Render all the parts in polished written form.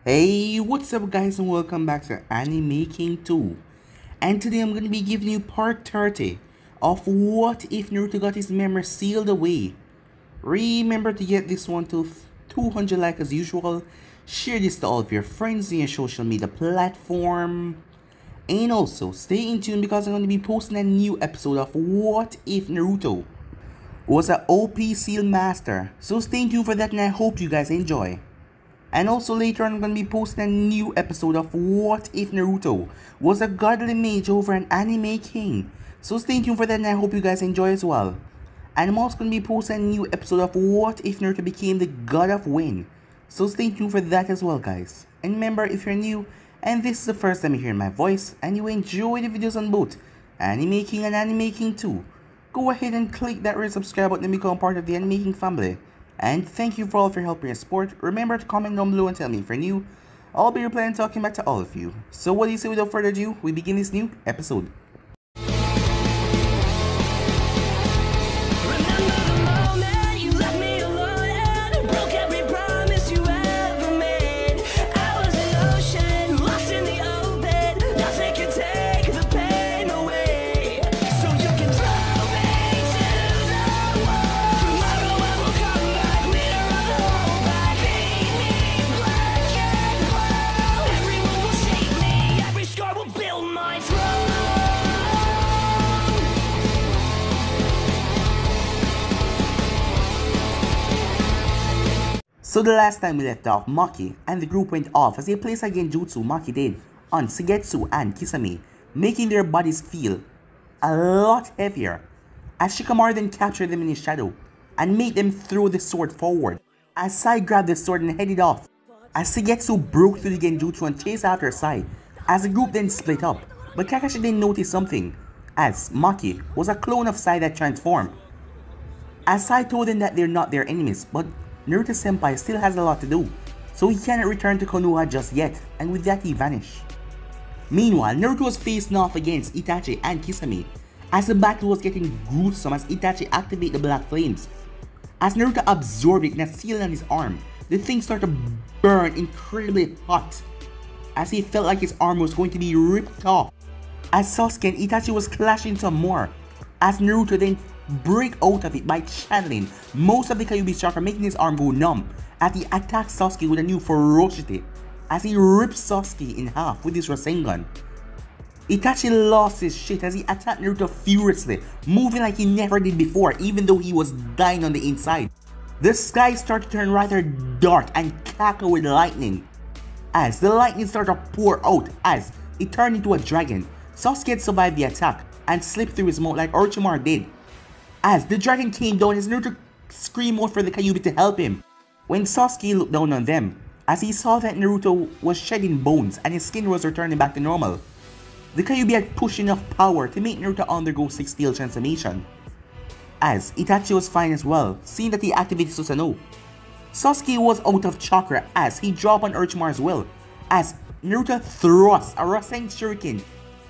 Hey, what's up guys and welcome back to Anime King 2. And today I'm going to be giving you part 30 of What If Naruto Got His Memory Sealed Away. Remember to get this one to 200 likes as usual. Share this to all of your friends in your social media platform. And also, stay in tune because I'm going to be posting a new episode of What If Naruto was an OP Seal Master. So stay tuned for that and I hope you guys enjoy. And also later on I'm going to be posting a new episode of What If Naruto was a godly mage over an anime king. So stay tuned for that and I hope you guys enjoy as well. And I'm also going to be posting a new episode of What If Naruto became the god of wind. So stay tuned for that as well guys. And remember, if you're new and this is the first time you're hearing my voice and you enjoy the videos on both Anime King and Anime King 2, go ahead and click that red subscribe button and become part of the Anime King family. And thank you for all of your help and your support. Remember to comment down below and tell me if you're new. I'll be replying and talking back to all of you. So what do you say without further ado, we begin this new episode. So the last time we left off, Maki and the group went off as they placed a genjutsu Maki did on Shigetsu and Kisame, making their bodies feel a lot heavier, as Shikamaru then captured them in his shadow and made them throw the sword forward, as Sai grabbed the sword and headed off, as Shigetsu broke through the genjutsu and chased after Sai, as the group then split up, but Kakashi then noticed something, as Maki was a clone of Sai that transformed, as Sai told them that they're not their enemies, but Naruto Senpai still has a lot to do, so he cannot return to Konoha just yet, and with that he vanished. Meanwhile, Naruto was facing off against Itachi and Kisame, as the battle was getting gruesome as Itachi activated the black flames. As Naruto absorbed it and sealed on his arm, the thing started to burn incredibly hot, as he felt like his arm was going to be ripped off. As Sasuke and Itachi was clashing some more, as Naruto then break out of it by channeling most of the Kyuubi's chakra, making his arm go numb, as he attacked Sasuke with a new ferocity, as he ripped Sasuke in half with his Rasengan. Itachi lost his shit as he attacked Naruto furiously, moving like he never did before even though he was dying on the inside. The sky started to turn rather dark and cackle with lightning, as the lightning started to pour out as it turned into a dragon. Sasuke had survived the attack and slipped through his mouth like Orochimaru did, as the dragon came down as Naruto screamed out for the Kyuubi to help him. When Sasuke looked down on them, as he saw that Naruto was shedding bones and his skin was returning back to normal, the Kyuubi had pushed enough power to make Naruto undergo 6 steel transformation. As Itachi was fine as well, seeing that he activated Susanoo. Sasuke was out of chakra as he dropped on Orochimaru's will, as Naruto thrust a Rasen Shuriken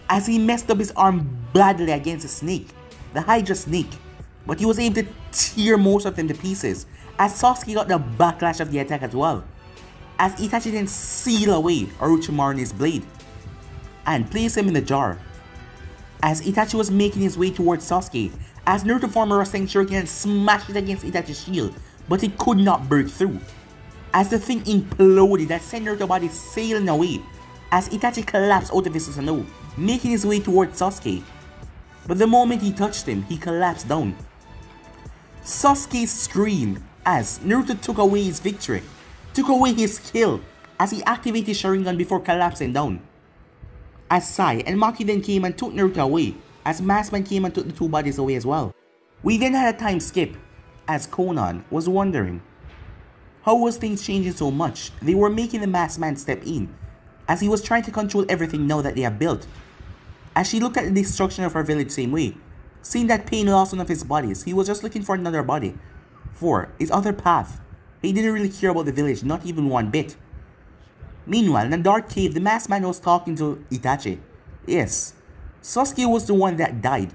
as he messed up his arm badly against a snake, the Hydra snake, but he was able to tear most of them to pieces, as Sasuke got the backlash of the attack as well, as Itachi then sealed away Orochimaru in his blade and placed him in the jar. As Itachi was making his way towards Sasuke, as Naruto formed a Rasen Shuriken and smashed it against Itachi's shield, but it could not break through, as the thing imploded that sent Naruto's body sailing away, as Itachi collapsed out of his Susanoo, making his way towards Sasuke. But the moment he touched him, he collapsed down. Sasuke screamed as Naruto took away his victory, took away his kill, as he activated his Sharingan before collapsing down. As Sai and Maki then came and took Naruto away, as Maskman came and took the two bodies away as well. We then had a time skip, as Konan was wondering, how was things changing so much? They were making the Maskman step in, as he was trying to control everything now that they have built. As she looked at the destruction of her village same way, seeing that Pain lost one of his bodies, he was just looking for another body, for his other path. He didn't really care about the village, not even one bit. Meanwhile, in a dark cave, the masked man was talking to Itachi. Yes, Sasuke was the one that died.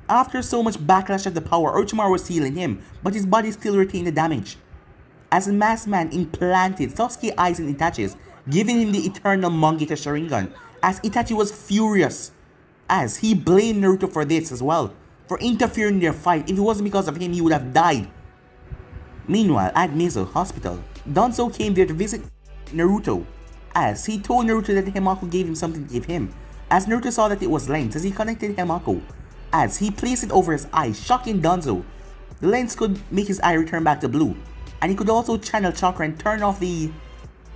After so much backlash of the power, Orochimaru was healing him, but his body still retained the damage. as the masked man implanted Sasuke's eyes in Itachi's, giving him the eternal Mangekyo Sharingan, as Itachi was furious, as he blamed Naruto for this as well, for interfering in their fight. If it wasn't because of him, he would have died. Meanwhile, at Mizo Hospital, Danzo came there to visit Naruto, as he told Naruto that Hemako gave him something to give him, as Naruto saw that it was lens, as he connected Hemako, as he placed it over his eye, shocking Danzo. The lens could make his eye return back to blue, and he could also channel chakra and turn off the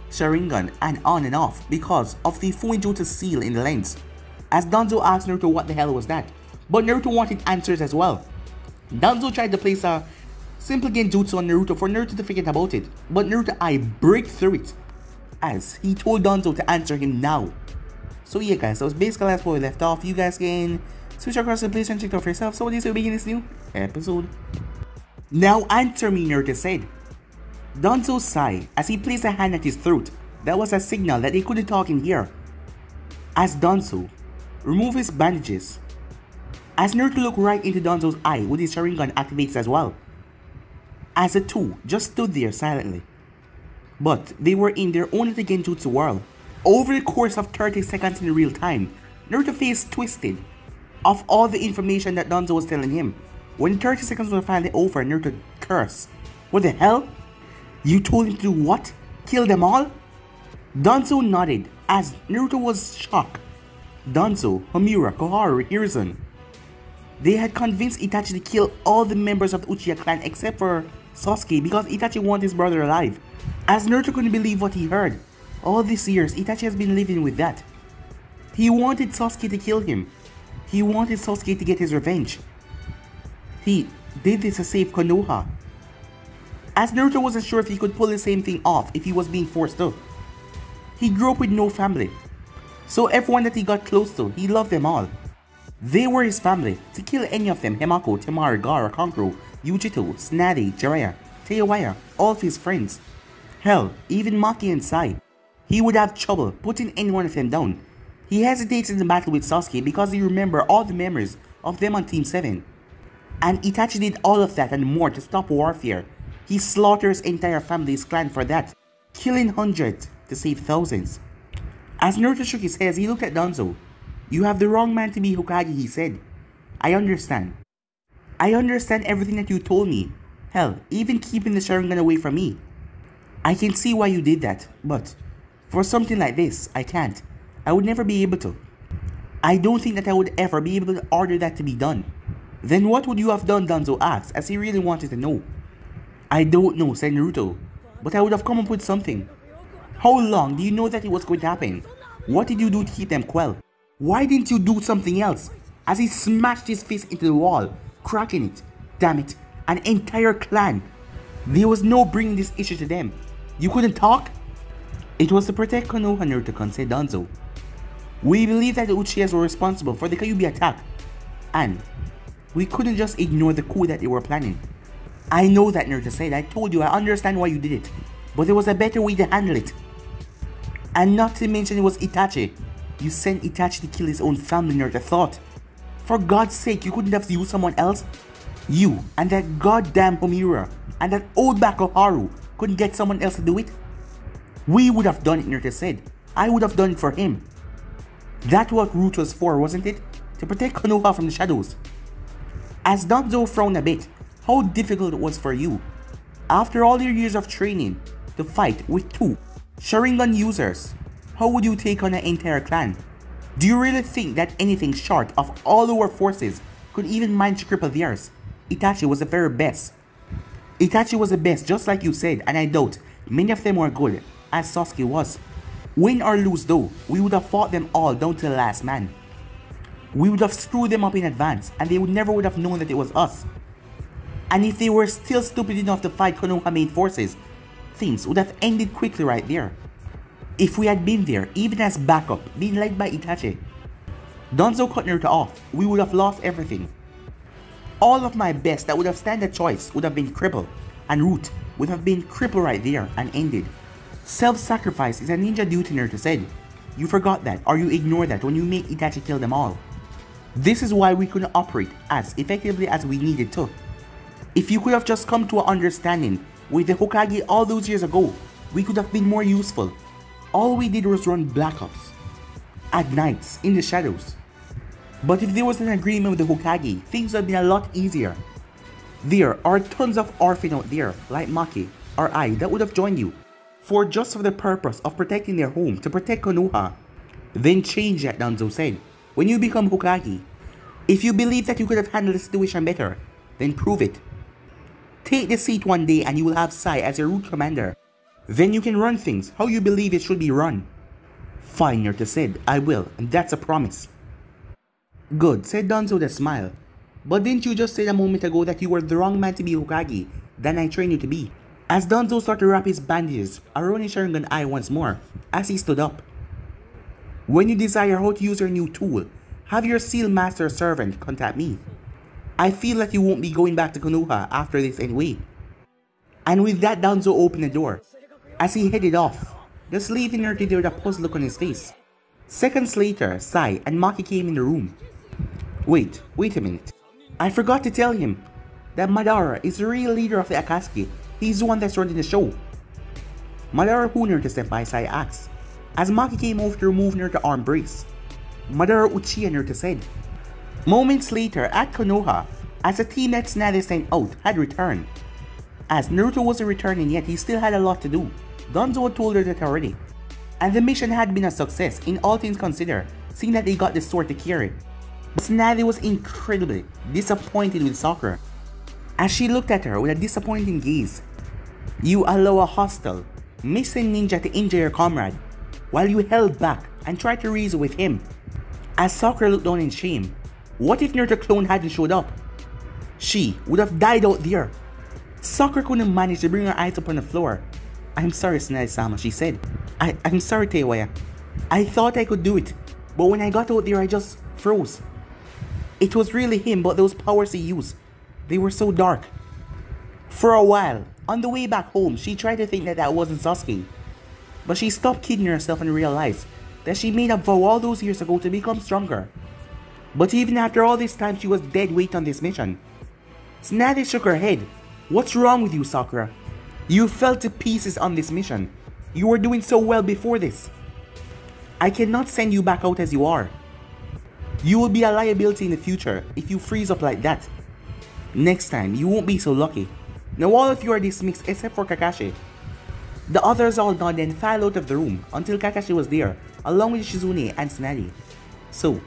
Sharingan and on and off because of the Fuinjutsu seal in the lens. As Danzo asked Naruto what the hell was that, but Naruto wanted answers as well. Danzo tried to place a simple genjutsu on Naruto for Naruto to forget about it, but Naruto eye break through it, as he told Danzo to answer him now. So yeah guys, that was basically that's where we left off. You guys can switch across the place and check it out for yourself. So what do you say we begin this new episode? Now answer me, Naruto said. Danzo sighed as he placed a hand at his throat. That was a signal that he couldn't talk in here. As Danzo removed his bandages, as Naruto looked right into Danzo's eye with his Sharingan activated as well, as the two just stood there silently. But they were in their own little genjutsu world. Over the course of 30 seconds in real time, Naruto's face twisted of all the information that Danzo was telling him. When 30 seconds were finally over, Naruto cursed. What the hell? You told him to do what? Kill them all? Danzo nodded as Naruto was shocked. Danzo, Homura, Koharu, Hiruzen. They had convinced Itachi to kill all the members of the Uchiha clan except for Sasuke because Itachi wanted his brother alive. As Naruto couldn't believe what he heard. All these years, Itachi has been living with that. He wanted Sasuke to kill him. He wanted Sasuke to get his revenge. He did this to save Konoha. As Naruto wasn't sure if he could pull the same thing off if he was being forced to. He grew up with no family. So everyone that he got close to, he loved them all. They were his family. To kill any of them, Hemako, Temari, Gaara, Kankuro, Yujito, Tsunade, Jiraiya, Teiwaya, all of his friends. Hell, even Maki and Sai. He would have trouble putting any one of them down. He hesitates in the battle with Sasuke because he remembers all the memories of them on Team 7. And Itachi did all of that and more to stop warfare. He slaughtered his entire family's clan for that, killing hundreds to save thousands. As Naruto shook his head as he looked at Danzo. You have the wrong man to be Hokage, he said. I understand. I understand everything that you told me. Hell, even keeping the Sharingan away from me. I can see why you did that, but for something like this, I can't. I would never be able to. I don't think that I would ever be able to order that to be done. Then what would you have done, Danzo asked, as he really wanted to know. I don't know, said Naruto, but I would have come up with something. How long do you know that it was going to happen? What did you do to keep them quelled? Why didn't you do something else? As he smashed his fist into the wall, cracking it. Damn it, an entire clan. There was no bringing this issue to them. You couldn't talk? It was to protect Konoha, Naruto-kun, said Danzo. We believe that the Uchihas were responsible for the Kyuubi attack, and we couldn't just ignore the coup that they were planning. I know that, Naruto said. I told you, I understand why you did it, but there was a better way to handle it. And not to mention it was Itachi. You sent Itachi to kill his own family, Naruto thought. For God's sake, you couldn't have used someone else? You and that goddamn Homura and that old Bakoharu couldn't get someone else to do it? We would have done it, Naruto said. I would have done it for him. That's what Root was for, wasn't it? To protect Konoha from the shadows. As Danzo frowned a bit, how difficult it was for you, after all your years of training, to fight with two Sharingan users. How would you take on an entire clan? Do you really think that anything short of all our forces could even manage to cripple theirs? Itachi was the very best. Itachi was the best, just like you said, and I doubt many of them were good, as Sasuke was. Win or lose though, we would have fought them all down to the last man. We would have screwed them up in advance, and they never would have known that it was us. And if they were still stupid enough to fight Konoha main forces, things would have ended quickly right there. If we had been there, even as backup, being led by Itachi. Danzo cut Naruto off, we would have lost everything. All of my best that would have stand a choice would have been crippled, and Root would have been crippled right there and ended. Self-sacrifice is a ninja duty, Naruto said. You forgot that, or you ignore that when you make Itachi kill them all. This is why we couldn't operate as effectively as we needed to. If you could have just come to an understanding With the Hokage all those years ago, we could have been more useful. All we did was run Black Ops. At nights, in the shadows. But if there was an agreement with the Hokage, things would have been a lot easier. There are tons of orphans out there, like Maki or I, that would have joined you. For the purpose of protecting their home, to protect Konoha. Then change that, Danzo said. When you become Hokage, if you believe that you could have handled the situation better, then prove it. Take the seat one day and you will have Sai as your root commander. Then you can run things how you believe it should be run. Fine, Naruto said, I will, and that's a promise. Good, said Danzo with a smile. But didn't you just say a moment ago that you were the wrong man to be Hokage than I trained you to be? As Danzo started to wrap his bandages around his Sharingan eye once more, as he stood up. When you desire how to use your new tool, have your Seal Master servant contact me. I feel that you won't be going back to Konoha after this anyway. And with that, Danzo opened the door. As he headed off, just leaving Naruto there with a puzzled look on his face. Seconds later, Sai and Maki came in the room. Wait a minute. I forgot to tell him that Madara is the real leader of the Akatsuki. He's the one that's running the show. Madara, who Naruto Senpai, Sai asked, as Maki came over to remove Naruto's arm brace. Madara Uchiha, Naruto said. Moments later, at Konoha, as the team that Tsunade sent out had returned. As Naruto wasn't returning yet, he still had a lot to do. Danzo had told her that already. And the mission had been a success in all things considered, seeing that they got the sword to carry. But Tsunade was incredibly disappointed with Sakura, as she looked at her with a disappointing gaze. You allow a hostile, missing ninja to injure your comrade, while you held back and tried to reason with him. As Sakura looked down in shame, what if Naruto clone hadn't showed up? She would have died out there. Sakura couldn't manage to bring her eyes up on the floor. I'm sorry, Tsunade-sama, she said. I'm sorry, Teiwaya. I thought I could do it, but when I got out there I just froze. It was really him, but those powers he used, they were so dark. For a while, on the way back home, she tried to think that that wasn't Sasuke. But she stopped kidding herself and realized that she made a vow all those years ago to become stronger. But even after all this time, she was dead weight on this mission. Tsunade shook her head. What's wrong with you, Sakura? You fell to pieces on this mission. You were doing so well before this. I cannot send you back out as you are. You will be a liability in the future if you freeze up like that. Next time, you won't be so lucky. Now all of you are dismissed except for Kakashi. The others all nodded and filed out of the room until Kakashi was there, along with Shizune and Tsunade. So,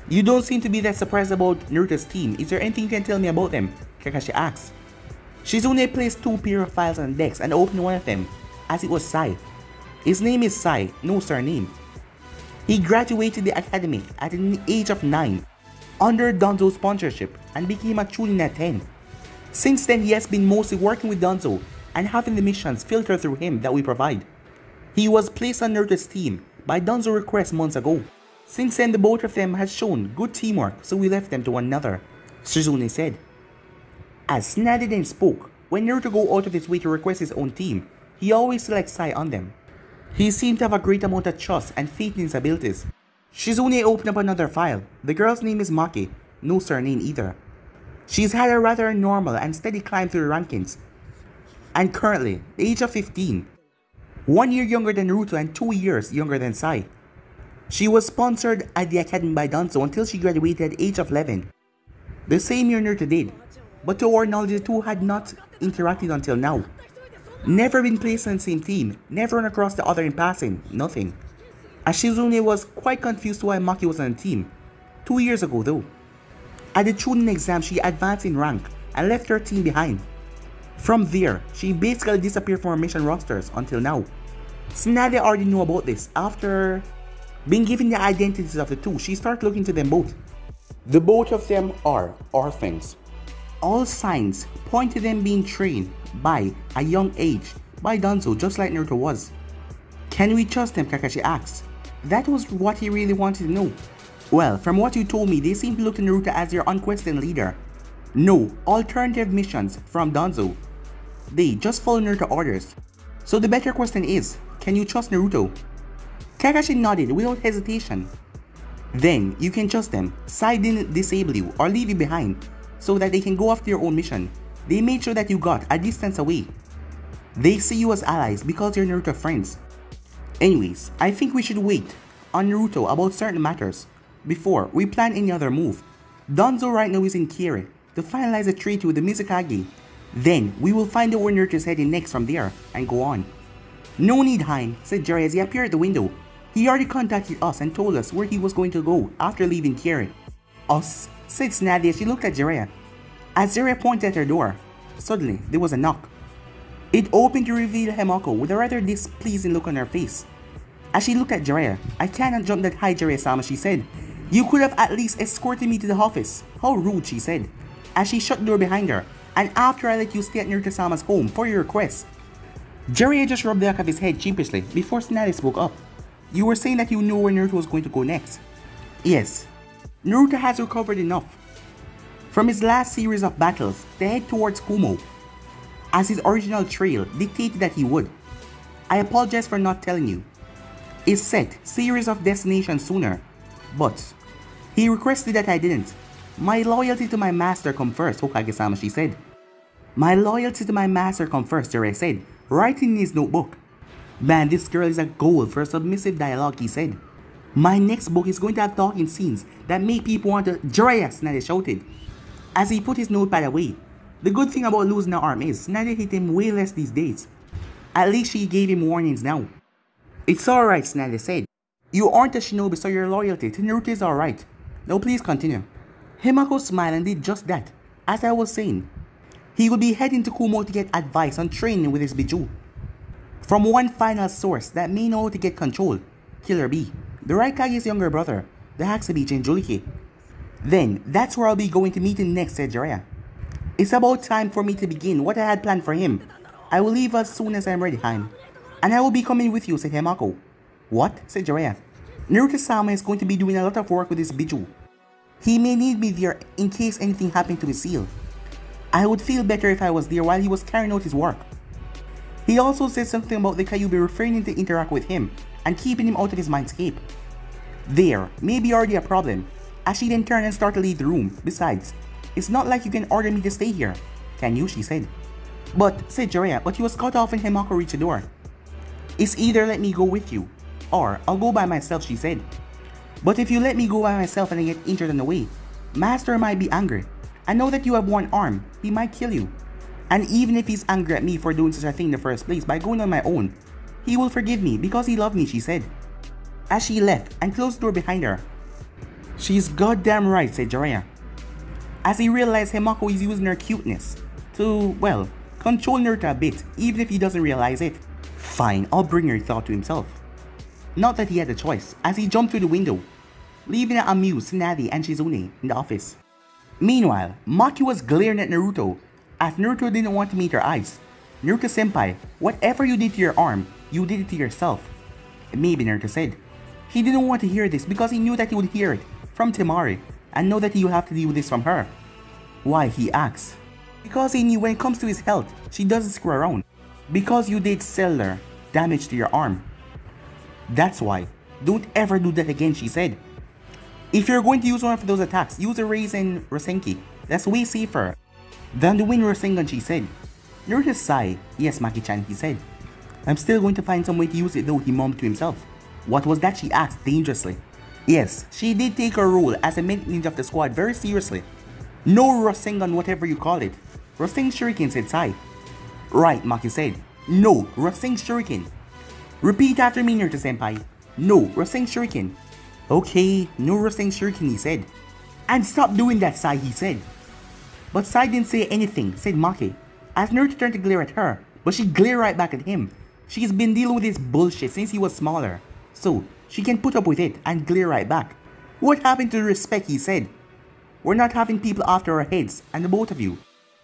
you don't seem to be that surprised about Naruto's team. Is there anything you can tell me about them? Kakashi asked. Shizune placed 2 pair of files on the decks and opened one of them, as it was Sai. His name is Sai, no surname. He graduated the academy at the age of 9, under Danzo's sponsorship, and became a Chunin at 10. Since then, he has been mostly working with Danzo and having the missions filtered through him that we provide. He was placed on Naruto's team by Danzo request months ago. Since then, the both of them has shown good teamwork, so we left them to one another, Shizune said. As Tsunade then spoke, when Naruto go out of his way to request his own team, he always selects Sai on them. He seemed to have a great amount of trust and faith in his abilities. Shizune opened up another file. The girl's name is Maki, no surname either. She's had a rather normal and steady climb through the rankings, and currently, the age of 15, 1 year younger than Naruto and 2 years younger than Sai. She was sponsored at the academy by Danzo until she graduated at the age of 11, the same year Naruto did, but to our knowledge the two had not interacted until now. Never been placed on the same team, never run across the other in passing, nothing. As Shizune was quite confused why Maki was on the team, 2 years ago though. At the Chunin exam, she advanced in rank and left her team behind. From there, she basically disappeared from her mission rosters until now. Tsunade already knew about this. After being given the identities of the two, she started looking to them both. The both of them are orphans. All signs point to them being trained by a young age by Danzo, just like Naruto was. Can we trust them? Kakashi asked. That was what he really wanted to know. Well, from what you told me, they seem to look to Naruto as their unquestioned leader. No alternative missions from Danzo. They just follow Naruto orders. So the better question is, can you trust Naruto? Kakashi nodded without hesitation. Then you can trust them. Sai didn't disable you or leave you behind so that they can go off their own mission. They made sure that you got a distance away. They see you as allies because you're Naruto friends. Anyways, I think we should wait on Naruto about certain matters before we plan any other move. Danzo right now is in Kiri to finalize a treaty with the Mizukage. Then we will find out where Naruto is heading next from there and go on. No need, Hein, said Jiraiya as he appeared at the window. He already contacted us and told us where he was going to go after leaving Kiri. Us, said Tsunade as she looked at Jiraiya. As Jiraiya pointed at her door, suddenly there was a knock. It opened to reveal Himako with a rather displeasing look on her face. As she looked at Jiraiya, I cannot jump that high, Jiraiya-sama, she said. You could have at least escorted me to the office. How rude, she said, as she shut the door behind her, and after I let you stay at Naruto-sama's home for your request. Jiraiya just rubbed the back of his head sheepishly before Tsunade spoke up. You were saying that you knew where Naruto was going to go next. Yes. Naruto has recovered enough from his last series of battles to head towards Kumo, as his original trail dictated that he would. I apologize for not telling you. It's set series of destinations sooner, but he requested that I didn't. My loyalty to my master come first, Hokage-sama, she said. My loyalty to my master come first, Jiraiya said, writing in his notebook. Man, this girl is a gold for a submissive dialogue, he said. My next book is going to have talking scenes that make people want to— Jiraiya, Tsunade shouted, as he put his notepad away. The good thing about losing an arm is Tsunade hit him way less these days. At least she gave him warnings now. It's alright, Tsunade said. You aren't a shinobi, so your loyalty to Naruto is alright. Now please continue. Himako smiled and did just that. As I was saying, he would be heading to Kumo to get advice on training with his Biju from one final source that may know how to get control, Killer Bee, the Raikage's younger brother, the Hakusabee Jinchuriki. Then, that's where I'll be going to meet him next, said Jiraiya. It's about time for me to begin what I had planned for him. I will leave as soon as I'm ready, Hein. And I will be coming with you, said Himako. What? Said Jiraiya. Naruto-sama is going to be doing a lot of work with his Biju. He may need me there in case anything happened to his seal. I would feel better if I was there while he was carrying out his work. He also said something about the Kyuubi refraining to interact with him and keeping him out of his mindscape. There may be already a problem, as she then turned and started to leave the room. Besides, it's not like you can order me to stay here. Can you? She said. But, said Jiraiya, but he was cut off when Himako reached the door. It's either let me go with you, or I'll go by myself, she said. But if you let me go by myself and I get injured on the way, Master might be angry. And know that you have one arm, he might kill you. And even if he's angry at me for doing such a thing in the first place by going on my own, he will forgive me because he loved me, she said, as she left and closed the door behind her. She's goddamn right, said Jiraiya, as he realized Himako is using her cuteness to, well, control Naruto a bit, even if he doesn't realize it. Fine, I'll bring her, he thought to himself. Not that he had a choice, as he jumped through the window, leaving an amused Tsunade and Shizune in the office. Meanwhile, Maki was glaring at Naruto, as Naruto didn't want to meet her eyes. Naruto-senpai, whatever you did to your arm, you did it to yourself. Maybe, Naruto said. He didn't want to hear this because he knew that he would hear it from Temari and know that he would have to deal with this from her. Why, he asked. Because he knew when it comes to his health, she doesn't screw around. Because you did cellular damage to your arm. That's why. Don't ever do that again, she said. If you're going to use one of those attacks, use a Rasen Rasenki. That's way safer than the Wind Rasengan, she said. Naruto sighed. Yes, Maki-chan, he said. I'm still going to find some way to use it though, he mumbled to himself. What was that, she asked dangerously. Yes, she did take her role as a main ninja of the squad very seriously. No Rasengan, whatever you call it. Rasen Shuriken, said Sai. Right, Maki said. No, Rasen Shuriken. Repeat after me, Naruto-senpai. No, Rasen Shuriken. Okay, no Rasen Shuriken, he said. And stop doing that, Sai, he said. But Sai didn't say anything, said Maki, as Naruto turned to glare at her, but she glared right back at him. She's been dealing with this bullshit since he was smaller, so she can put up with it and glare right back. What happened to the respect, he said. We're not having people after our heads, and the both of you.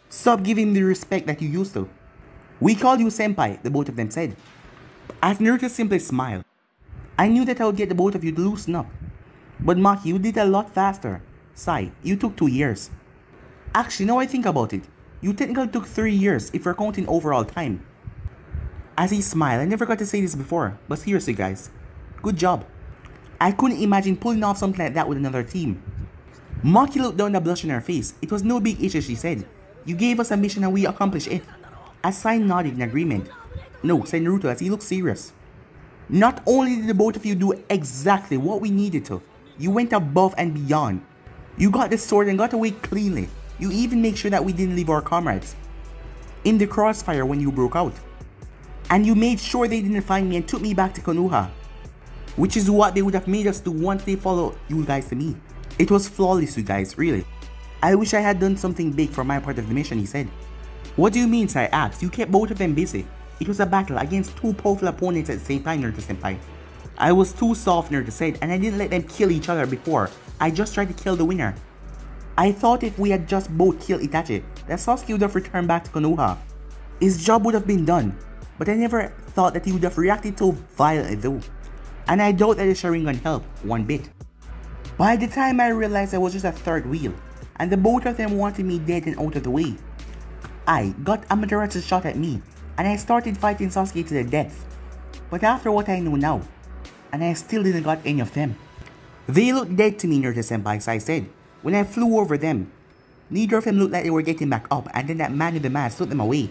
Stop giving the respect that you used to. We call you senpai, the both of them said. As Naruto simply smiled. I knew that I would get the both of you to loosen up. But Maki, you did a lot faster. Sai, you took 2 years. Actually, now I think about it, you technically took 3 years if you're counting overall time. As he smiled, I never got to say this before, but seriously guys, good job. I couldn't imagine pulling off something like that with another team. Maki looked down the blush on her face. It was no big issue, she said. You gave us a mission and we accomplished it. As Sai nodded in agreement, No, said Naruto as he looked serious. Not only did the both of you do exactly what we needed to, you went above and beyond. You got the sword and got away cleanly. You even make sure that we didn't leave our comrades in the crossfire when you broke out. And you made sure they didn't find me and took me back to Konoha. Which is what they would have made us do once they followed you guys to me. It was flawless, you guys, really. I wish I had done something big for my part of the mission, he said. What do you mean, I asked. You kept both of them busy. It was a battle against two powerful opponents at the same time, Naruto-senpai. I was too soft, Naruto said, and I didn't let them kill each other before. I just tried to kill the winner. I thought if we had just both killed Itachi, that Sasuke would have returned back to Konoha. His job would have been done, but I never thought that he would have reacted so violently though. And I doubt that the Sharingan helped one bit. By the time I realized I was just a third wheel, and the both of them wanted me dead and out of the way, I got Amaterasu shot at me, and I started fighting Sasuke to the death. But after what I know now, and I still didn't got any of them. They looked dead to me, Naruto-senpai, so I said. When I flew over them, neither of them looked like they were getting back up, and then that man with the mask took them away.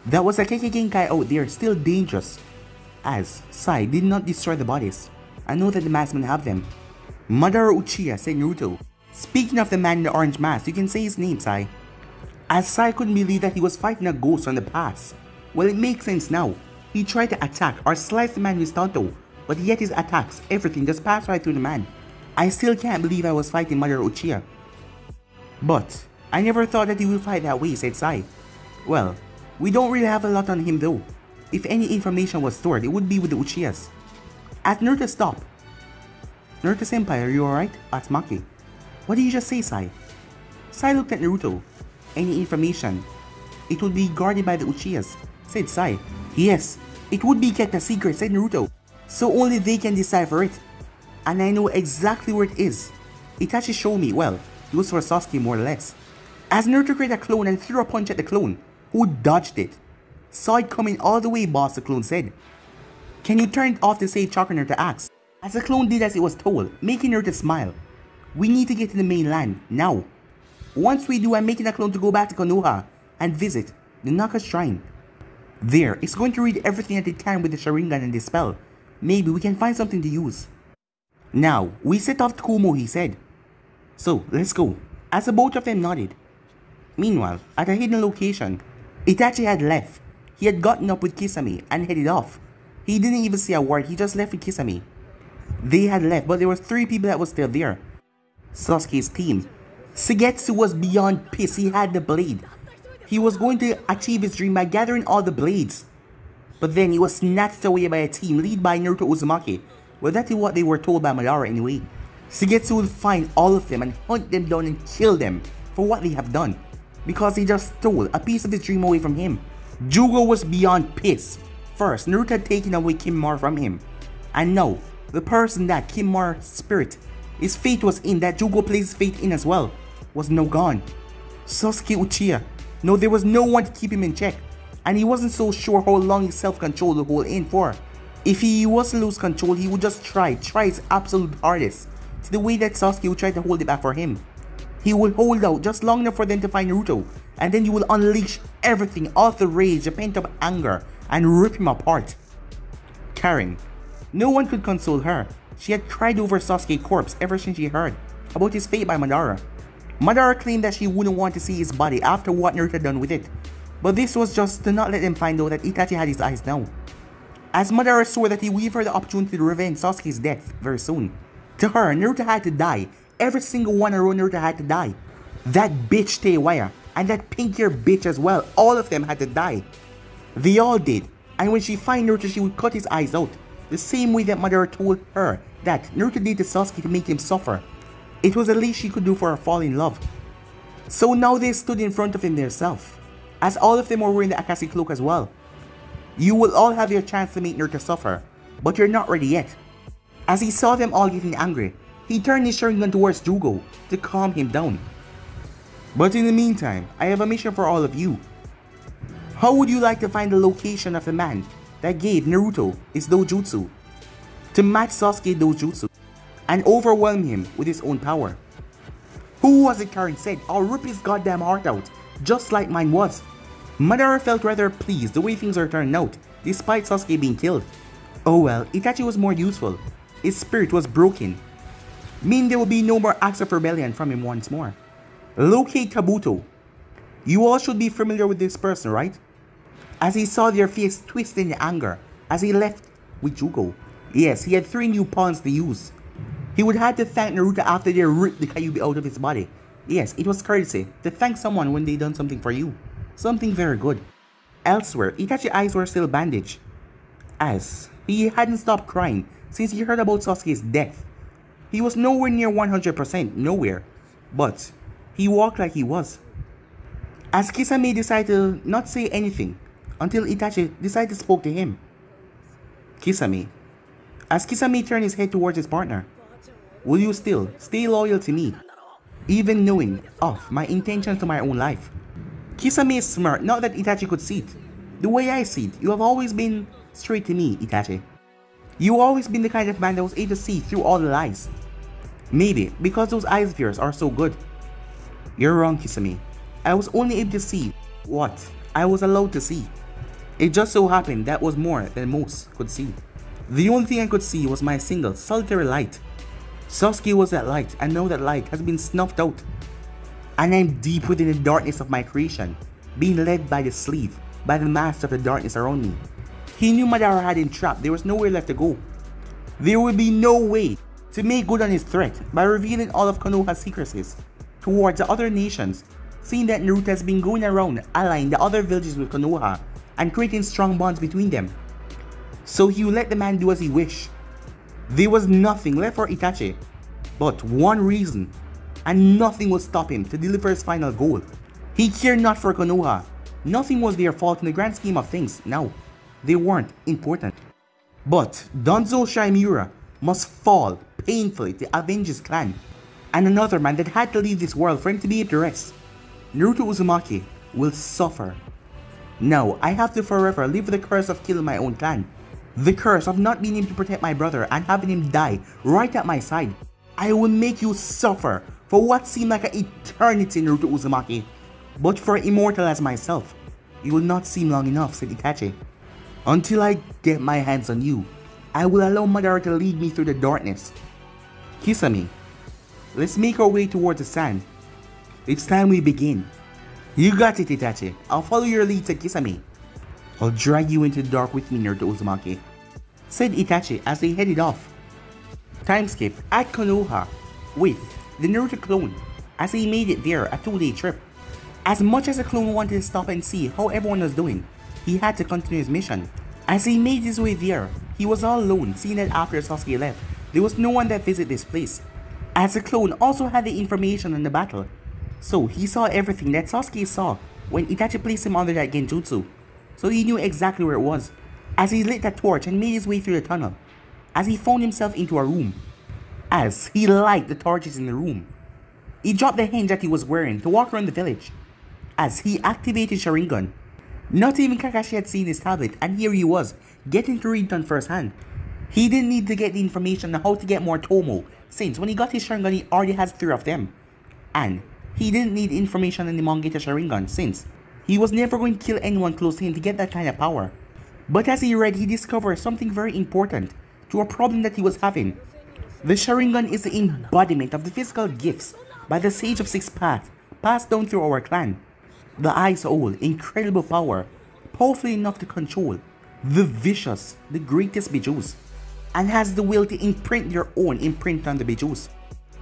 That was a Kekkei Genkai out there, still dangerous. As Sai did not destroy the bodies. I know that the maskmen have them. Madara Uchiha, said Naruto. Speaking of the man in the orange mask, you can say his name, Sai. As Sai couldn't believe that he was fighting a ghost from the past. Well, it makes sense now. He tried to attack or slice the man with his Tonto, but yet his attacks, everything just passed right through the man. I still can't believe I was fighting Madara Uchiha. But I never thought that he would fight that way, said Sai. Well, we don't really have a lot on him though. If any information was stored, it would be with the Uchihas. As Naruto stopped. Naruto-senpai, are you alright? Asked Maki. What did you just say, Sai? Sai looked at Naruto. Any information? It would be guarded by the Uchihas, said Sai. Yes, it would be kept a secret, said Naruto. So only they can decipher it. And I know exactly where it is. Itachi showed me, well, it was for Sasuke more or less. As Naruto created a clone and threw a punch at the clone, who dodged it. Saw it coming all the way, boss, the clone said. Can you turn it off to save chakra, Naruto asked. As the clone did as it was told, making Naruto smile. We need to get to the mainland, now. Once we do, I'm making a clone to go back to Konoha and visit the Naka Shrine. There, it's going to read everything that it can with the Sharingan and the spell. Maybe we can find something to use. Now, we set off to Kumo, he said. So, let's go. As the both of them nodded. Meanwhile, at a hidden location, Itachi had left. He had gotten up with Kisame and headed off. He didn't even say a word, he just left with Kisame. They had left, but there were 3 people that were still there. Sasuke's team. Suigetsu was beyond pissed. He had the blade. He was going to achieve his dream by gathering all the blades. But then he was snatched away by a team led by Naruto Uzumaki. Well, that is what they were told by Madara anyway. Suigetsu would find all of them and hunt them down and kill them for what they have done. Because they just stole a piece of his dream away from him. Jugo was beyond pissed. First, Naruto had taken away Kimimaro from him. And now, the person that Kimimara's spirit, his fate was in, that Jugo placed fate in as well, was now gone. Sasuke Uchiha. No, there was no one to keep him in check. And he wasn't so sure how long his self-control would hold in for. If he was to lose control, he would just try his absolute hardest. To the way that Sasuke would try to hold it back for him. He would hold out just long enough for them to find Naruto. And then he will unleash everything, all the rage, the pent-up anger, and rip him apart. Karen. No one could console her. She had cried over Sasuke's corpse ever since she heard about his fate by Madara. Madara claimed that she wouldn't want to see his body after what Naruto had done with it. But this was just to not let them find out that Itachi had his eyes now. As Madara swore that he would give her the opportunity to revenge Sasuke's death very soon. To her, Naruto had to die. Every single one around Naruto had to die. That bitch Teiwaya, and that pink-haired bitch as well, all of them had to die. They all did, and when she found Naruto, she would cut his eyes out. The same way that Madara told her that Naruto did to Sasuke to make him suffer. It was the least she could do for her fall in love. So now they stood in front of him themselves, as all of them were wearing the Akashi cloak as well. You will all have your chance to make Naruto suffer, but you're not ready yet. As he saw them all getting angry, he turned his Sharingan towards Jugo to calm him down. But in the meantime, I have a mission for all of you. How would you like to find the location of the man that gave Naruto his dojutsu, to match Sasuke's dojutsu, and overwhelm him with his own power? Who was it, Karen said? I'll rip his goddamn heart out, just like mine was. Madara felt rather pleased the way things are turning out, despite Sasuke being killed. Oh well, Itachi was more useful. His spirit was broken, meaning there will be no more acts of rebellion from him once more. Locate Kabuto. You all should be familiar with this person, right? As he saw their face twist in anger as he left with Jugo. Yes, he had 3 new pawns to use. He would have to thank Naruto after they ripped the Kyuubi out of his body. Yes, it was courtesy to thank someone when they done something for you. Something very good. Elsewhere, Itachi's eyes were still bandaged, as he hadn't stopped crying since he heard about Sasuke's death. He was nowhere near 100%, nowhere, but he walked like he was. As Kisame decided to not say anything until Itachi decided to spoke to him. Kisame. As Kisame turned his head towards his partner. Will you still stay loyal to me, even knowing of my intentions to my own life? Kisame smirked, not that Itachi could see it. The way I see it, you have always been straight to me, Itachi. You've always been the kind of man that was able to see through all the lies. Maybe because those eyes of yours are so good. You're wrong, Kisame. I was only able to see what I was allowed to see. It just so happened that was more than most could see. The only thing I could see was my single, solitary light. Sasuke was that light, and now that light has been snuffed out. And I'm deep within the darkness of my creation, being led by the sleeve, by the master of the darkness around me. He knew Madara had him trapped, there was nowhere left to go. There would be no way to make good on his threat by revealing all of Konoha's secrecies towards the other nations, seeing that Naruto has been going around allying the other villages with Konoha and creating strong bonds between them. So he would let the man do as he wished. There was nothing left for Itachi but one reason, and nothing would stop him to deliver his final goal. He cared not for Konoha. Nothing was their fault in the grand scheme of things. Now, they weren't important. But Danzo Shimura must fall painfully to avenge his clan, and another man that had to leave this world for him to be able to rest. Naruto Uzumaki will suffer. Now, I have to forever live with the curse of killing my own clan. The curse of not being able to protect my brother and having him die right at my side. I will make you suffer for what seemed like an eternity, Naruto Uzumaki. But for an immortal as myself, it will not seem long enough, said Itachi. Until I get my hands on you, I will allow Madara to lead me through the darkness. Kisame, let's make our way towards the sand. It's time we begin. You got it, Itachi. I'll follow your lead, said Kisame. I'll drag you into the dark with me, Naruto Uzumaki, said Itachi as they headed off. Time skip at Konoha with the Naruto clone as he made it there a 2-day trip. As much as the clone wanted to stop and see how everyone was doing, he had to continue his mission. As he made his way there, he was all alone, seeing that after Sasuke left, there was no one that visited this place. As the clone also had the information on the battle, so he saw everything that Sasuke saw when Itachi placed him under that genjutsu. So he knew exactly where it was. As he lit that torch and made his way through the tunnel, as he found himself into a room. As he lighted the torches in the room, he dropped the hinge that he was wearing to walk around the village. As he activated Sharingan, not even Kakashi had seen his tablet, and here he was, getting to read it on first hand. He didn't need to get the information on how to get more Tomo, since when he got his Sharingan he already has 3 of them. And he didn't need information on the Mangekyo Sharingan, since he was never going to kill anyone close to him to get that kind of power. But as he read, he discovered something very important to a problem that he was having. The Sharingan is the embodiment of the physical gifts by the Sage of Six Paths passed down through our clan. The eyes hold incredible power, powerful enough to control the vicious, the greatest Bijus, and has the will to imprint their own imprint on the Bijus.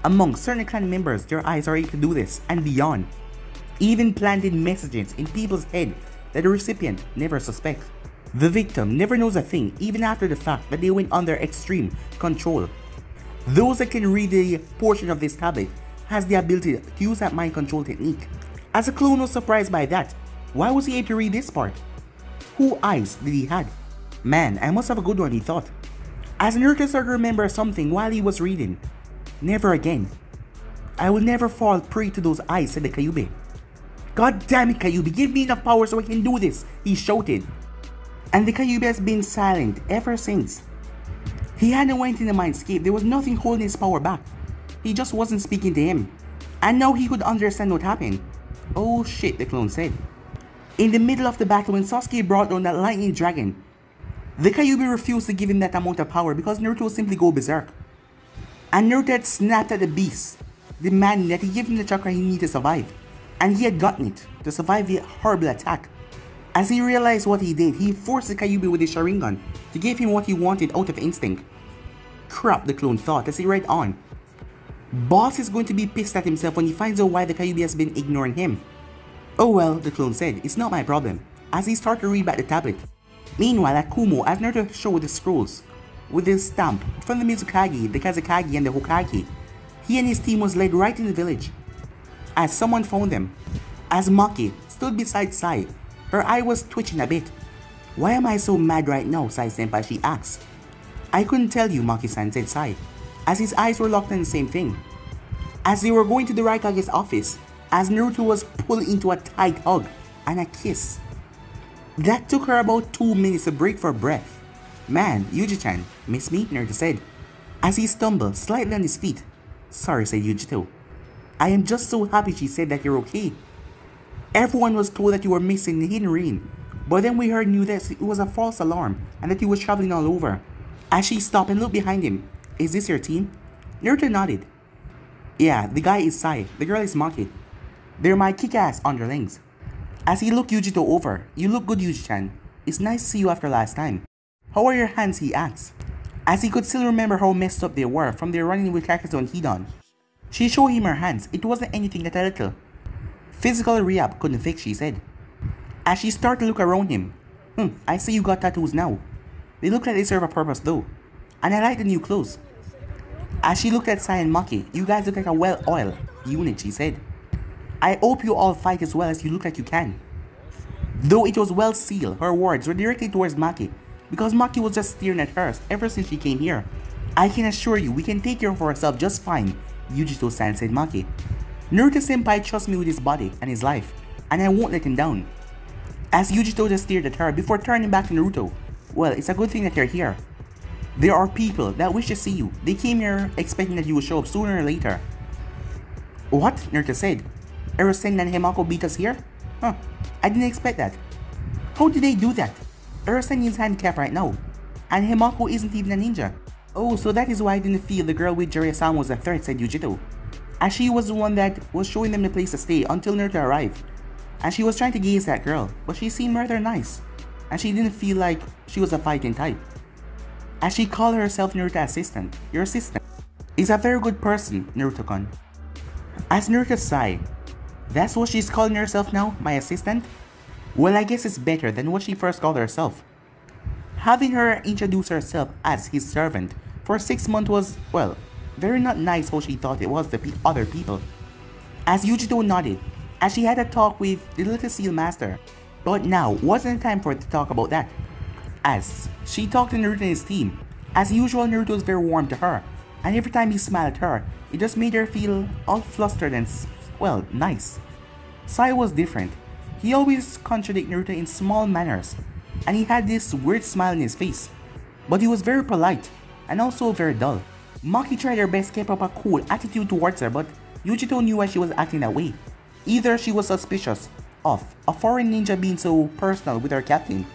Among certain clan members, their eyes are able to do this and beyond, even planting messages in people's head that the recipient never suspects. The victim never knows a thing even after the fact that they went under extreme control. Those that can read the portion of this tablet has the ability to use that mind control technique. As the clone was surprised by that, why was he able to read this part? Who eyes did he have? Man, I must have a good one, he thought. As Naruto started to remember something while he was reading. Never again. I will never fall prey to those eyes, said the Kyuubi. God damn it, Kyuubi, give me enough power so I can do this, he shouted. And the Kyuubi has been silent ever since. He hadn't went in the mindscape, there was nothing holding his power back. He just wasn't speaking to him. And now he could understand what happened. Oh shit, the clone said. In the middle of the battle when Sasuke brought down that lightning dragon, The Kyuubi refused to give him that amount of power because Naruto would simply go berserk. And Naruto had snapped at the beast, demanding that he give him the chakra he needed to survive. And he had gotten it to survive the horrible attack. As he realized what he did, he forced the Kyuubi with his Sharingan to give him what he wanted out of instinct. Crap, the clone thought as he read on. Boss is going to be pissed at himself when he finds out why the Kyuubi has been ignoring him. Oh well, the clone said, it's not my problem, as he started to read back the tablet. Meanwhile, at Kumo, as Naruto showed the scrolls, with his stamp from the Mizukage, the Kazekage, and the Hokage, he and his team was led right in the village. As someone found them, as Maki stood beside Sai, her eye was twitching a bit. Why am I so mad right now, Sai-senpai, she asked. I couldn't tell you, Maki-san, said Sai, as his eyes were locked on the same thing. As they were going to the Raikage's office, as Naruto was pulled into a tight hug and a kiss. That took her about 2 minutes to break for breath. Man, Yuji-chan, miss me? Naruto said, as he stumbled slightly on his feet. Sorry, said Yujito. I am just so happy she said that you're okay. Everyone was told that you were missing the hidden rain, but then we heard news that it was a false alarm and that you were traveling all over. As she stopped and looked behind him, is this your team? Naruto nodded. Yeah, the guy is Sai, the girl is Maki. They're my kick-ass underlings. As he looked Yujito over, you look good, Yuji-chan. It's nice to see you after last time. How are your hands, he asked, as he could still remember how messed up they were from their running with Kakazo and Hidan. She showed him her hands, it wasn't anything that a little. Physical rehab couldn't fix, she said. As she started to look around him. I see you got tattoos now. They look like they serve a purpose though. And I like the new clothes. As she looked at Sai and Maki, you guys look like a well-oiled unit, she said. I hope you all fight as well as you look like you can. Though it was well sealed, her words were directed towards Maki, because Maki was just staring at her ever since she came here. I can assure you we can take care of ourselves just fine, Yujito-san, said Maki. Naruto-senpai trusts me with his body and his life, and I won't let him down. As Yujito just stared at her before turning back to Naruto. Well, it's a good thing that you're here. There are people that wish to see you. They came here expecting that you would show up sooner or later. What? Naruto said. Erosen and Himako beat us here? Huh, I didn't expect that. How did they do that? Erosen is handicapped right now, and Himako isn't even a ninja. Oh, so that is why I didn't feel the girl with Jiraiya-san was a threat, said Yujito. As she was the one that was showing them the place to stay until Naruto arrived. And she was trying to gaze that girl, but she seemed rather nice. And she didn't feel like she was a fighting type. As she called herself Naruto's assistant, your assistant is a very good person, Naruto-kun. As Naruto sighed, that's what she's calling herself now, my assistant? Well, I guess it's better than what she first called herself. Having her introduce herself as his servant for 6 months was, well, very not nice how she thought it was to other people. As Yujito nodded, as she had a talk with the little seal master, but now wasn't the time for her to talk about that. As she talked to Naruto and his team, as usual Naruto was very warm to her, and every time he smiled at her, it just made her feel all flustered and, well, nice. Sai was different. He always contradicted Naruto in small manners, and he had this weird smile on his face. But he was very polite, and also very dull. Maki tried her best to keep up a cool attitude towards her, but Yujito knew why she was acting that way. Either she was suspicious of a foreign ninja being so personal with her captain,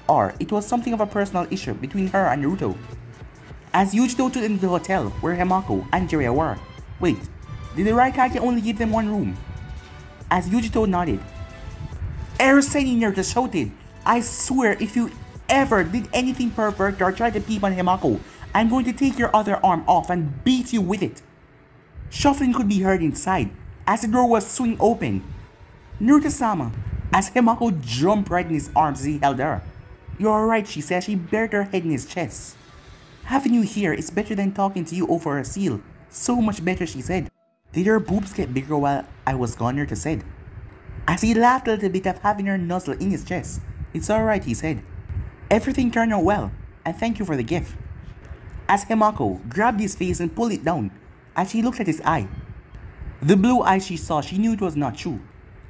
or it was something of a personal issue between her and Naruto. As Yujito took them to the hotel where Himako and Jiraiya were. Wait, did the Raikage only give them one room? As Yujito nodded. Erosen Naruto shouted, I swear if you ever did anything pervert or tried to peep on Himako, I'm going to take your other arm off and beat you with it. Shuffling could be heard inside as the door was swung open. Naruto-sama, as Himako jumped right in his arms as he held her. You're alright, she said. She buried her head in his chest. Having you here is better than talking to you over a seal. So much better, she said. Did your boobs get bigger while I was gone, Naruto said. As he laughed a little bit of having her nuzzle in his chest. It's alright, he said. Everything turned out well, and thank you for the gift. As Himako grabbed his face and pulled it down, as she looked at his eye. The blue eye she saw, she knew it was not true,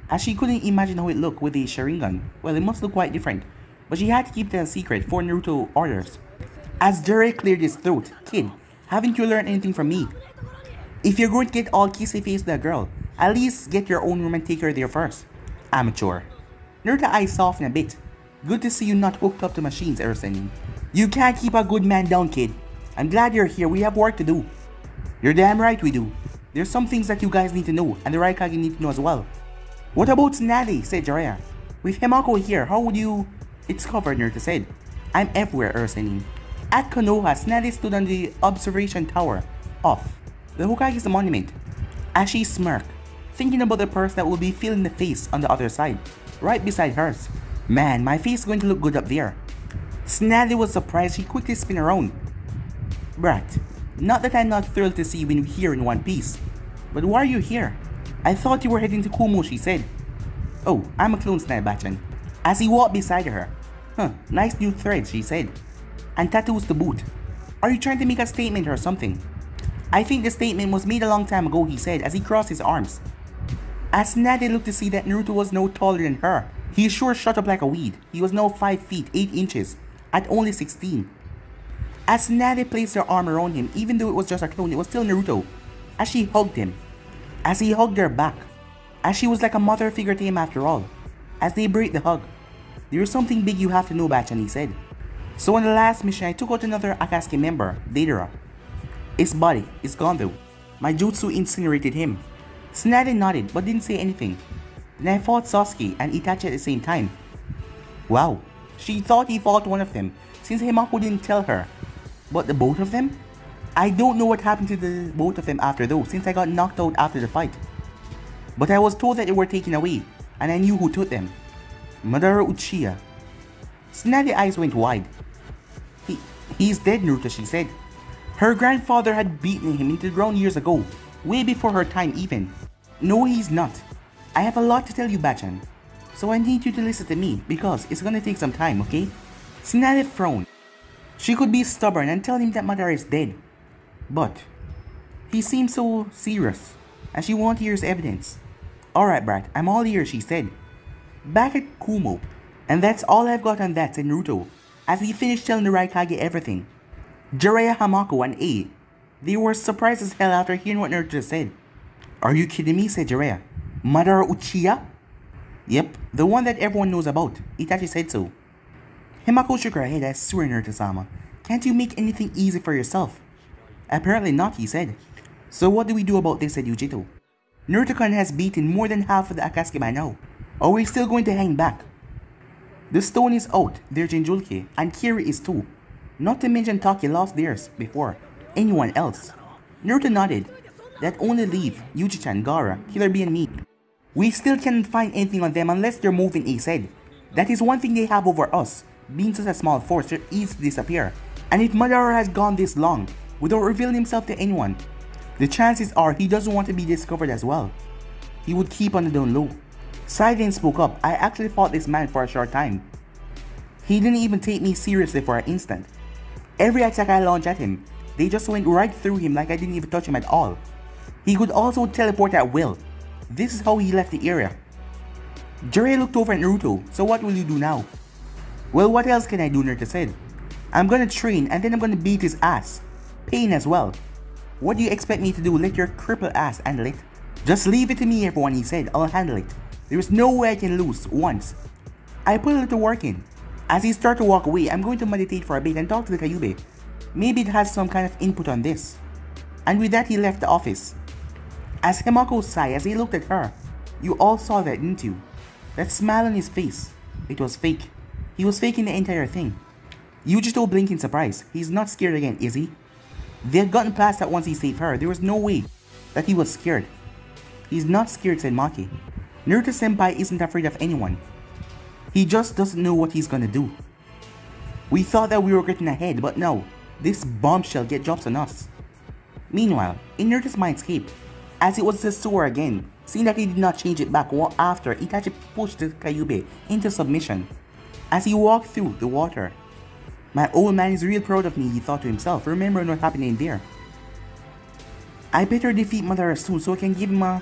as she couldn't imagine how it looked with the Sharingan. Well, it must look quite different, but she had to keep that a secret for Naruto orders. As Jiraiya cleared his throat, kid, haven't you learned anything from me? If you're going to get all kissy face with that girl, at least get your own room and take her there first. Amateur. Naruto's eyes softened a bit. Good to see you not hooked up to machines, Erosen. You can't keep a good man down, kid. I'm glad you're here. We have work to do. You're damn right we do. There's some things that you guys need to know, and the Raikage need to know as well. What about Tsunade? Said Jiraiya. With Himako here, how would you... It's covered, Naruto said. I'm everywhere, Ursanin. At Konoha, Tsunade stood on the observation tower of the Hokage's monument. As she smirked, thinking about the purse that will be filling the face on the other side, right beside hers. Man, my face is going to look good up there. Tsunade was surprised. She quickly spun around. Brat, not that I'm not thrilled to see you here in one piece, but why are you here? I thought you were heading to Kumo, she said. Oh, I'm a clone, Tsunade-bachan. As he walked beside her. Nice new thread, she said. And tattoos to boot. Are you trying to make a statement or something? I think the statement was made a long time ago, he said as he crossed his arms. As Tsunade looked to see that Naruto was no taller than her, he sure shut up like a weed. He was now 5 feet 8 inches at only 16. As Tsunade placed her arm around him, even though it was just a clone, it was still Naruto. As she hugged him. As he hugged her back. As she was like a mother figure to him after all. As they break the hug. There is something big you have to know, Bachan, he said. So on the last mission, I took out another Akatsuki member, Deidara. His body is gone though. My jutsu incinerated him. Tsunade nodded but didn't say anything. Then I fought Sasuke and Itachi at the same time. Wow, she thought he fought one of them since Himako didn't tell her. But the both of them? I don't know what happened to the both of them after though, since I got knocked out after the fight. But I was told that they were taken away, and I knew who took them. Madara Uchiha. Tsunade's eyes went wide. He's dead, Naruto, she said. Her grandfather had beaten him into the ground years ago, way before her time even. No, he's not. I have a lot to tell you, Bachan. So I need you to listen to me, because it's gonna take some time, okay? Tsunade frowned. She could be stubborn and tell him that Madara is dead. But he seemed so serious, and she wanted to hear his evidence. Alright, brat, I'm all ears, she said. Back at Kumo. And that's all I've got on that, said Naruto, as he finished telling the Raikage everything. Jiraiya, Hamako, and A. They were surprised as hell after hearing what Naruto said. Are you kidding me? Said Jiraiya. Madara Uchiha? Yep, the one that everyone knows about. Itachi said so. Himako shook her head. I swear, Naruto-sama, can't you make anything easy for yourself? Apparently not, he said. So what do we do about this, said Yujito. Naruto-kun has beaten more than half of the Akatsuki by now. Are we still going to hang back? The stone is out, their Jinchuriki, and Kiri is too. Not to mention Taki lost theirs before anyone else. Naruto nodded. That only leave Yuji-chan, Gaara, Killer Bee, and me. We still can't find anything on them unless they're moving, he said. That is one thing they have over us. Being such a small force, they're easy to disappear. And if Madara has gone this long without revealing himself to anyone, the chances are he doesn't want to be discovered as well. He would keep on the down low. Saiden spoke up. I actually fought this man for a short time. He didn't even take me seriously for an instant. Every attack I launched at him, they just went right through him like I didn't even touch him at all. He could also teleport at will. This is how he left the area. Jiraiya looked over at Naruto. So what will you do now? Well, what else can I do, Naruto said. I'm gonna train and then I'm gonna beat his ass. Pain as well. What do you expect me to do? Let your crippled ass handle it? Just leave it to me, everyone, he said. I'll handle it. There is no way I can lose once. I put a little work in. As he started to walk away, I'm going to meditate for a bit and talk to the Kyuubi. Maybe it has some kind of input on this. And with that, he left the office. As Himako sighed as he looked at her, you all saw that, didn't you? That smile on his face. It was fake. He was faking the entire thing. Yujito blinked in surprise. He's not scared again, is he? They had gotten past that once he saved her. There was no way that he was scared. He's not scared, said Maki. Naruto-senpai isn't afraid of anyone. He just doesn't know what he's gonna do. We thought that we were getting ahead, but no. This bombshell get drops on us. Meanwhile, in Naruto's mindscape, as it was the sword again, seeing that he did not change it back after Itachi pushed the Kyuubi into submission. As he walked through the water, my old man is real proud of me, he thought to himself, remembering what happened in there. I better defeat Madara soon so I can give him a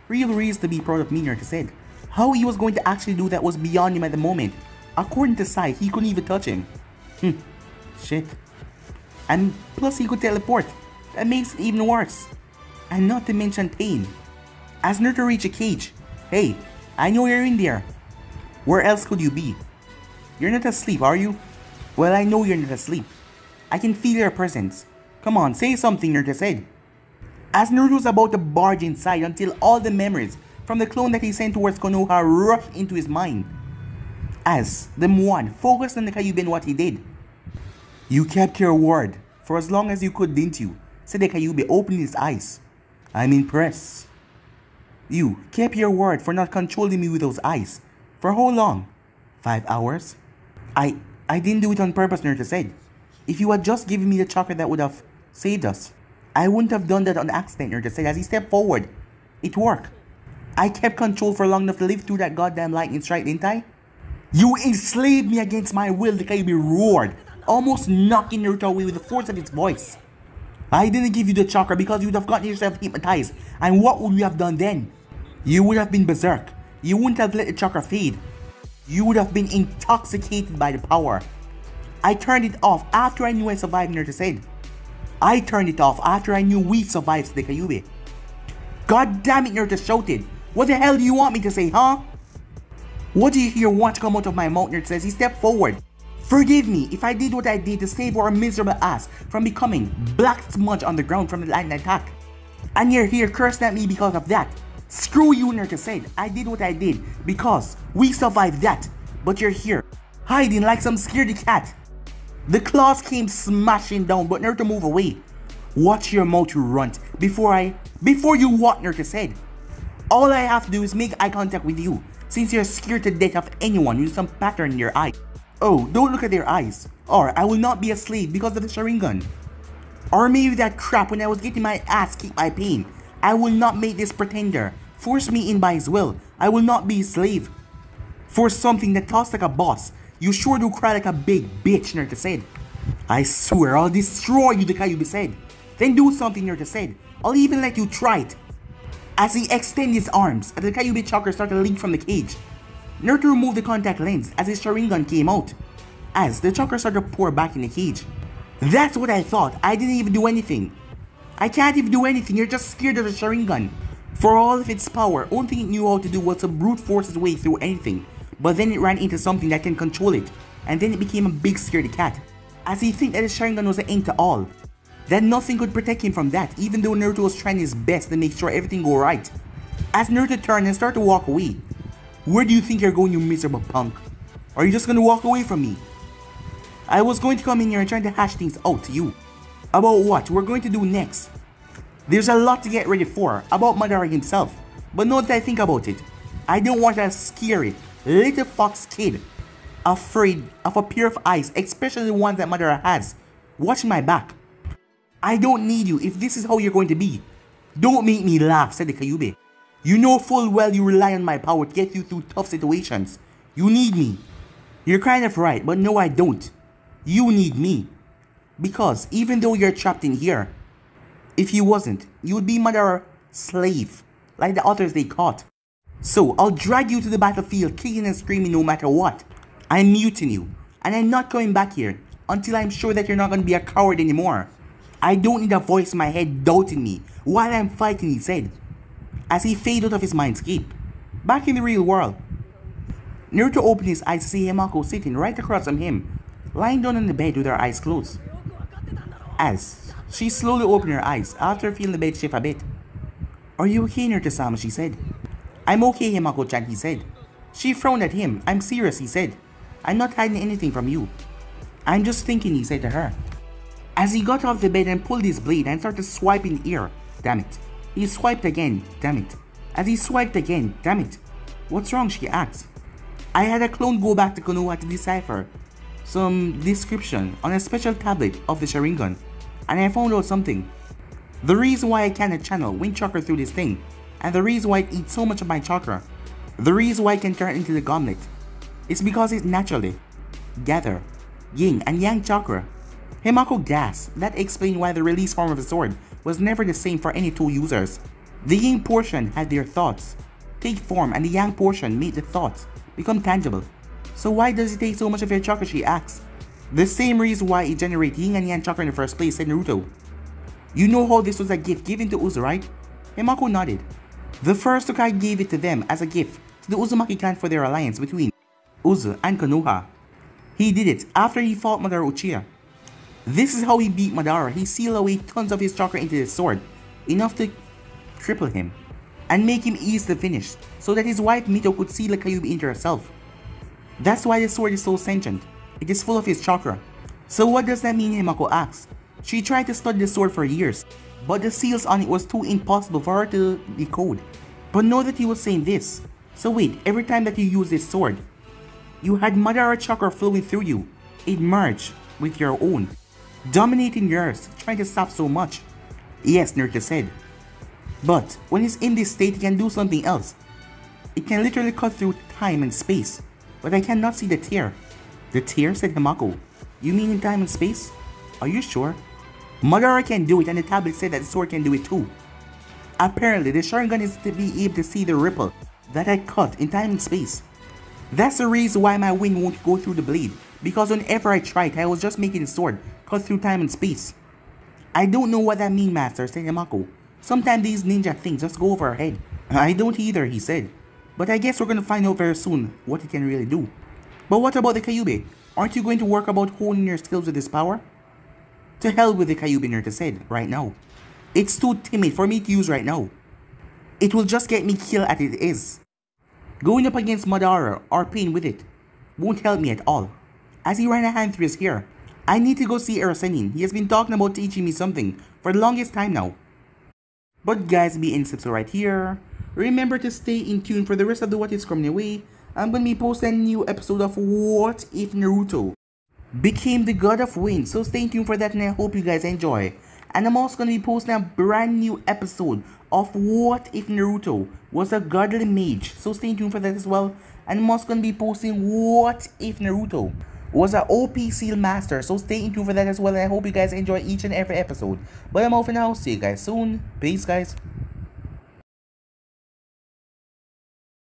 real reason to be proud of me, Naruto said. How he was going to actually do that was beyond him at the moment. According to Sai, he couldn't even touch him. Shit. And plus he could teleport. That makes it even worse. And not to mention pain. As Naruto reached a cage. Hey, I know you're in there. Where else could you be? You're not asleep, are you? Well, I know you're not asleep. I can feel your presence. Come on, say something, Naruto said. As Naruto was about to barge inside until all the memories from the clone that he sent towards Konoha rushed into his mind. As the M1 focused on the Kyuubi and what he did. You kept your word for as long as you could, didn't you? Said the Kyuubi, opening his eyes. I'm impressed. You kept your word for not controlling me with those eyes. For how long? 5 hours? I didn't do it on purpose, Naruto said. If you had just given me the chakra that would have saved us, I wouldn't have done that on accident, Naruto said as he stepped forward. It worked. I kept control for long enough to live through that goddamn lightning strike, didn't I? You enslaved me against my will, the Kyuubi roared, almost knocking Naruto away with the force of his voice. I didn't give you the chakra because you would have gotten yourself hypnotized, and what would you have done then? You would have been berserk. You wouldn't have let the chakra fade. You would have been intoxicated by the power. I turned it off after I knew I survived, Naruto said. I turned it off after I knew we survived, the Kyuubi. God damn it, Naruto shouted. What the hell do you want me to say, huh? What do you hear want to come out of my mouth, Naruto says. He stepped forward. Forgive me if I did what I did to save our miserable ass from becoming black smudge on the ground from the lightning attack. And you're here cursing at me because of that. Screw you, Naruto said. I did what I did because we survived that. But you're here, hiding like some scaredy cat. The claws came smashing down, but Naruto moved away. Watch your mouth, you runt. Before you what, Naruto said. All I have to do is make eye contact with you, since you're scared to death of anyone with some pattern in your eye. Oh, don't look at their eyes, or I will not be a slave because of the Sharingan. Or maybe that crap when I was getting my ass kicked by pain. I will not make this pretender force me in by his will. I will not be a slave. For something that talks like a boss, you sure do cry like a big bitch, Naruto said. I swear I'll destroy you, the Kyuubi said. Then do something, Naruto said. I'll even let you try it. As he extended his arms, the Kyuubi chakra started to leak from the cage. Naruto removed the contact lens as his Sharingan came out, as the chakra started to pour back in the cage. That's what I thought. I didn't even do anything. I can't even do anything. You're just scared of the Sharingan. For all of its power, only thing it knew how to do was to brute force its way through anything. But then it ran into something that can control it, and then it became a big scaredy cat. As he think that his Sharingan was the end to all. That nothing could protect him from that, even though Naruto was trying his best to make sure everything go right. As Naruto turned and started to walk away. Where do you think you're going, you miserable punk? Are you just gonna walk away from me? I was going to come in here and try to hash things out to you. About what we're going to do next. There's a lot to get ready for about Madara himself. But now that I think about it, I don't want a scary little fox kid afraid of a pair of eyes, especially the ones that Madara has, watching my back. I don't need you if this is how you're going to be. Don't make me laugh, said the Kyuubi. You know full well you rely on my power to get you through tough situations. You need me. You're kind of right, but no I don't. You need me. Because even though you're trapped in here, if you wasn't, you would be Madara's slave, like the others they caught. So I'll drag you to the battlefield kicking and screaming no matter what. I'm muting you, and I'm not coming back here until I'm sure that you're not going to be a coward anymore. I don't need a voice in my head doubting me while I'm fighting, he said, as he faded out of his mindscape. Back in the real world, Naruto opened his eyes to see Himako sitting right across from him, lying down on the bed with her eyes closed. As she slowly opened her eyes after feeling the bed shift a bit. Are you okay, Naruto-sama, she said. I'm okay, Himako-chan, he said. She frowned at him. I'm serious, he said. I'm not hiding anything from you. I'm just thinking, he said to her. As he got off the bed and pulled his blade and started swiping the air. Damn it. He swiped again. Damn it. As he swiped again. Damn it. What's wrong, she asked. I had a clone go back to Konoha to decipher some description on a special tablet of the Sharingan, and I found out something. The reason why I cannot channel wind chakra through this thing, and the reason why it eats so much of my chakra, the reason why I can turn into the gauntlet, is because it naturally gather yin and yang chakra. Himako gasped. That explained why the release form of the sword was never the same for any two users. The yin portion had their thoughts take form, and the yang portion made the thoughts become tangible. So why does it take so much of your chakra, she asks. The same reason why it generates yin and yang chakra in the first place, said Naruto. You know how this was a gift given to Uzu, right? Himako nodded. The first Hokage gave it to them as a gift to the Uzumaki clan for their alliance between Uzu and Konoha. He did it after he fought Madara Uchiha. This is how he beat Madara. He sealed away tons of his chakra into his sword, enough to cripple him and make him ease the finish, so that his wife Mito could seal the Kyuubi into herself. That's why the sword is so sentient. It is full of his chakra. So what does that mean, Himako asks. She tried to study the sword for years, but the seals on it was too impossible for her to decode. But know that he was saying this. So wait, every time that you use this sword, you had Madara chakra flowing through you. It merged with your own, dominating yours, trying to stop so much. Yes, Naruto said. But when it's in this state, it can do something else. It can literally cut through time and space. But I cannot see the tear. The tear, said Himako. You mean in time and space? Are you sure? Madara can do it, and the tablet said that the sword can do it too. Apparently, the Sharingan is to be able to see the ripple that I cut in time and space. That's the reason why my wind won't go through the blade, because whenever I tried, I was just making the sword cut through time and space. I don't know what that means, Master, said Himako. Sometimes these ninja things just go over our head. I don't either, he said. But I guess we're gonna find out very soon what it can really do. But what about the Kyuubi? Aren't you going to work about honing your skills with this power? To hell with the Kyuubi, Naruto said, right now. It's too timid for me to use right now. It will just get me killed as it is. Going up against Madara or Pain with it won't help me at all. As he ran a hand through his hair, I need to go see Erasenin. He has been talking about teaching me something for the longest time now. But guys, be in subscribe right here. Remember to stay in tune for the rest of the what is coming your way. I'm going to be posting a new episode of What If Naruto Became the God of Wind. So stay tuned for that, and I hope you guys enjoy. And I'm also going to be posting a brand new episode of What If Naruto Was a Godly Mage. So stay tuned for that as well. And I'm also going to be posting What If Naruto Was an OP Seal Master. So stay tuned for that as well, and I hope you guys enjoy each and every episode. But I'm off for now. See you guys soon. Peace, guys.